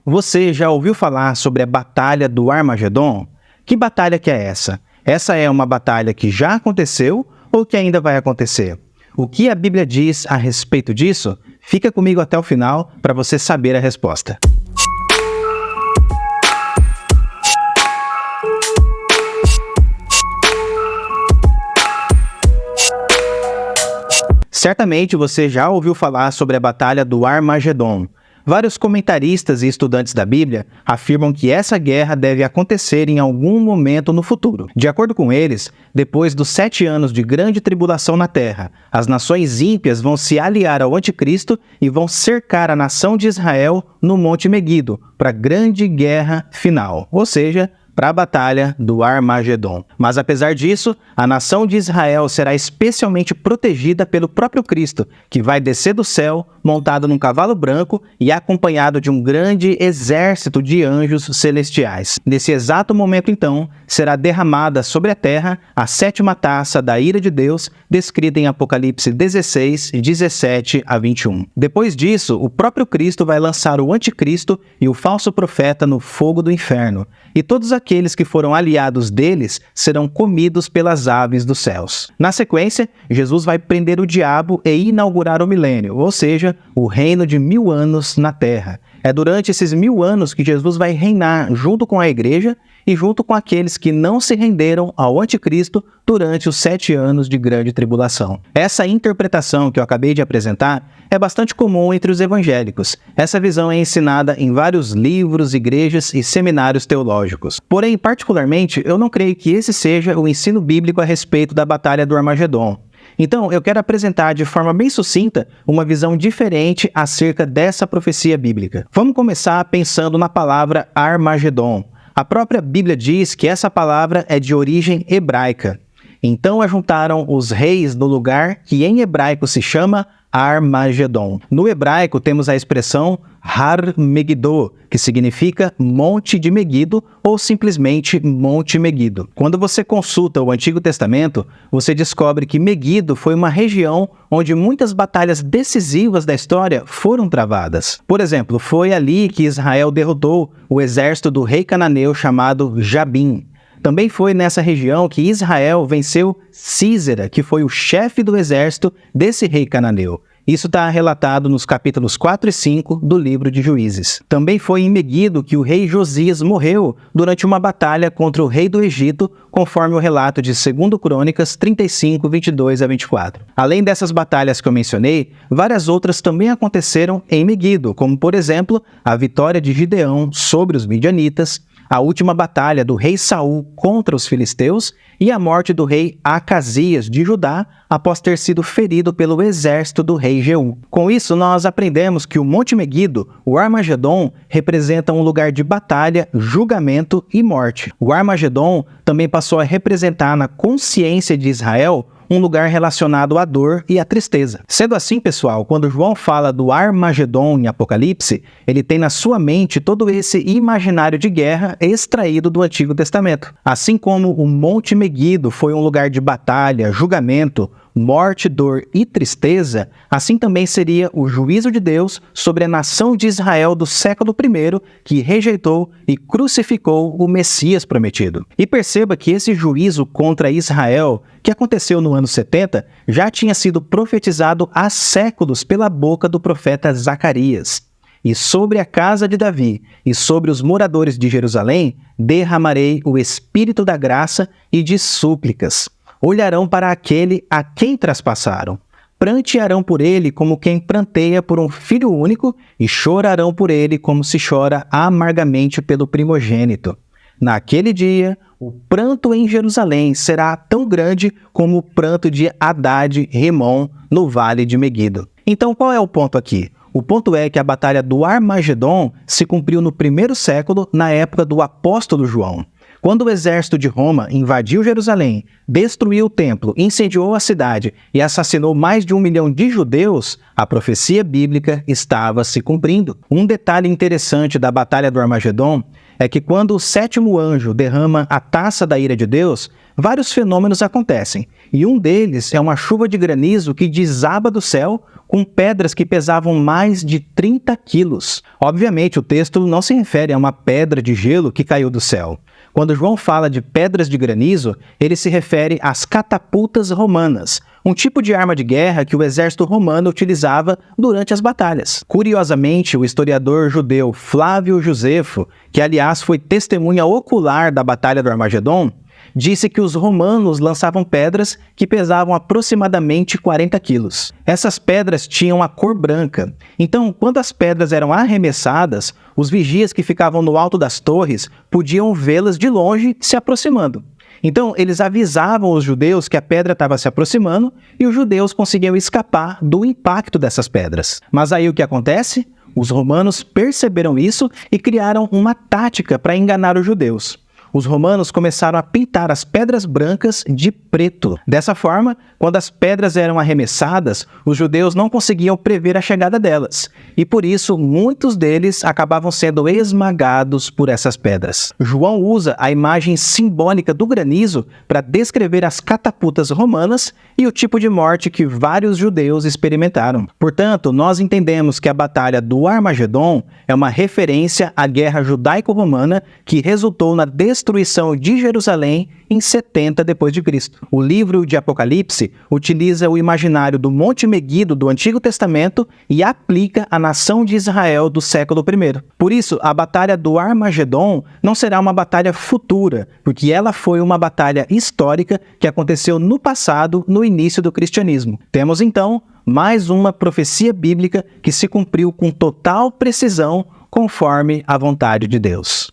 Você já ouviu falar sobre a Batalha do Armagedon? Que batalha que é essa? Essa é uma batalha que já aconteceu ou que ainda vai acontecer? O que a Bíblia diz a respeito disso? Fica comigo até o final para você saber a resposta. Certamente você já ouviu falar sobre a Batalha do Armagedon. Vários comentaristas e estudantes da Bíblia afirmam que essa guerra deve acontecer em algum momento no futuro. De acordo com eles, depois dos 7 anos de grande tribulação na Terra, as nações ímpias vão se aliar ao Anticristo e vão cercar a nação de Israel no Monte Meguido para a grande guerra final, ou seja, para a Batalha do Armagedon. Mas apesar disso, a nação de Israel será especialmente protegida pelo próprio Cristo, que vai descer do céu montado num cavalo branco e acompanhado de um grande exército de anjos celestiais. Nesse exato momento, então, será derramada sobre a terra a 7ª taça da ira de Deus, descrita em Apocalipse 16, 17 a 21. Depois disso, o próprio Cristo vai lançar o anticristo e o falso profeta no fogo do inferno, e todos aqueles que foram aliados deles serão comidos pelas aves dos céus. Na sequência, Jesus vai prender o diabo e inaugurar o milênio, ou seja, o reino de 1000 anos na terra. É durante esses 1000 anos que Jesus vai reinar junto com a igreja e junto com aqueles que não se renderam ao anticristo durante os 7 anos de grande tribulação. Essa interpretação que eu acabei de apresentar é bastante comum entre os evangélicos. Essa visão é ensinada em vários livros, igrejas e seminários teológicos. Porém, particularmente, eu não creio que esse seja o ensino bíblico a respeito da Batalha do Armagedon. Então, eu quero apresentar de forma bem sucinta uma visão diferente acerca dessa profecia bíblica. Vamos começar pensando na palavra Armagedon. A própria Bíblia diz que essa palavra é de origem hebraica. Então ajuntaram os reis no lugar que em hebraico se chama Armagedon. No hebraico temos a expressão Har Megiddo, que significa Monte de Meguido ou simplesmente Monte Meguido. Quando você consulta o Antigo Testamento, você descobre que Meguido foi uma região onde muitas batalhas decisivas da história foram travadas. Por exemplo, foi ali que Israel derrotou o exército do rei cananeu chamado Jabim. Também foi nessa região que Israel venceu Sísera, que foi o chefe do exército desse rei cananeu. Isso está relatado nos capítulos 4 e 5 do livro de Juízes. Também foi em Meguido que o rei Josias morreu durante uma batalha contra o rei do Egito, conforme o relato de 2 Crônicas 35, 22 a 24. Além dessas batalhas que eu mencionei, várias outras também aconteceram em Meguido, como por exemplo, a vitória de Gideão sobre os midianitas, a última batalha do rei Saul contra os filisteus e a morte do rei Acasias de Judá após ter sido ferido pelo exército do rei Jeú. Com isso, nós aprendemos que o Monte Meguido, o Armagedon, representa um lugar de batalha, julgamento e morte. O Armagedon também passou a representar na consciência de Israel um lugar relacionado à dor e à tristeza. Sendo assim, pessoal, quando João fala do Armagedon em Apocalipse, ele tem na sua mente todo esse imaginário de guerra extraído do Antigo Testamento. Assim como o Monte Meguido foi um lugar de batalha, julgamento, morte, dor e tristeza, assim também seria o juízo de Deus sobre a nação de Israel do século I, que rejeitou e crucificou o Messias prometido. E perceba que esse juízo contra Israel, que aconteceu no ano 70, já tinha sido profetizado há séculos pela boca do profeta Zacarias. E sobre a casa de Davi e sobre os moradores de Jerusalém derramarei o espírito da graça e de súplicas. Olharão para aquele a quem traspassaram, prantearão por ele como quem pranteia por um filho único e chorarão por ele como se chora amargamente pelo primogênito. Naquele dia, o pranto em Jerusalém será tão grande como o pranto de Hadad Rimon no vale de Meguido. Então qual é o ponto aqui? O ponto é que a batalha do Armagedon se cumpriu no 1º século, na época do apóstolo João. Quando o exército de Roma invadiu Jerusalém, destruiu o templo, incendiou a cidade e assassinou mais de 1 milhão de judeus, a profecia bíblica estava se cumprindo. Um detalhe interessante da Batalha do Armagedon é que quando o sétimo anjo derrama a taça da ira de Deus, vários fenômenos acontecem, e um deles é uma chuva de granizo que desaba do céu com pedras que pesavam mais de 30 quilos. Obviamente, o texto não se refere a uma pedra de gelo que caiu do céu. Quando João fala de pedras de granizo, ele se refere às catapultas romanas, um tipo de arma de guerra que o exército romano utilizava durante as batalhas. Curiosamente, o historiador judeu Flávio Josefo, que aliás foi testemunha ocular da Batalha do Armagedon, disse que os romanos lançavam pedras que pesavam aproximadamente 40 quilos. Essas pedras tinham a cor branca. Então, quando as pedras eram arremessadas, os vigias que ficavam no alto das torres podiam vê-las de longe se aproximando. Então, eles avisavam os judeus que a pedra estava se aproximando e os judeus conseguiam escapar do impacto dessas pedras. Mas aí o que acontece? Os romanos perceberam isso e criaram uma tática para enganar os judeus. Os romanos começaram a pintar as pedras brancas de preto. Dessa forma, quando as pedras eram arremessadas, os judeus não conseguiam prever a chegada delas. E por isso, muitos deles acabavam sendo esmagados por essas pedras. João usa a imagem simbólica do granizo para descrever as catapultas romanas e o tipo de morte que vários judeus experimentaram. Portanto, nós entendemos que a Batalha do Armagedon é uma referência à guerra judaico-romana que resultou na destruição de Jerusalém em 70 d.C. O livro de Apocalipse utiliza o imaginário do Monte Meguido do Antigo Testamento e aplica à nação de Israel do século I. Por isso, a Batalha do Armagedon não será uma batalha futura, porque ela foi uma batalha histórica que aconteceu no passado, no início do cristianismo. Temos então mais uma profecia bíblica que se cumpriu com total precisão conforme a vontade de Deus.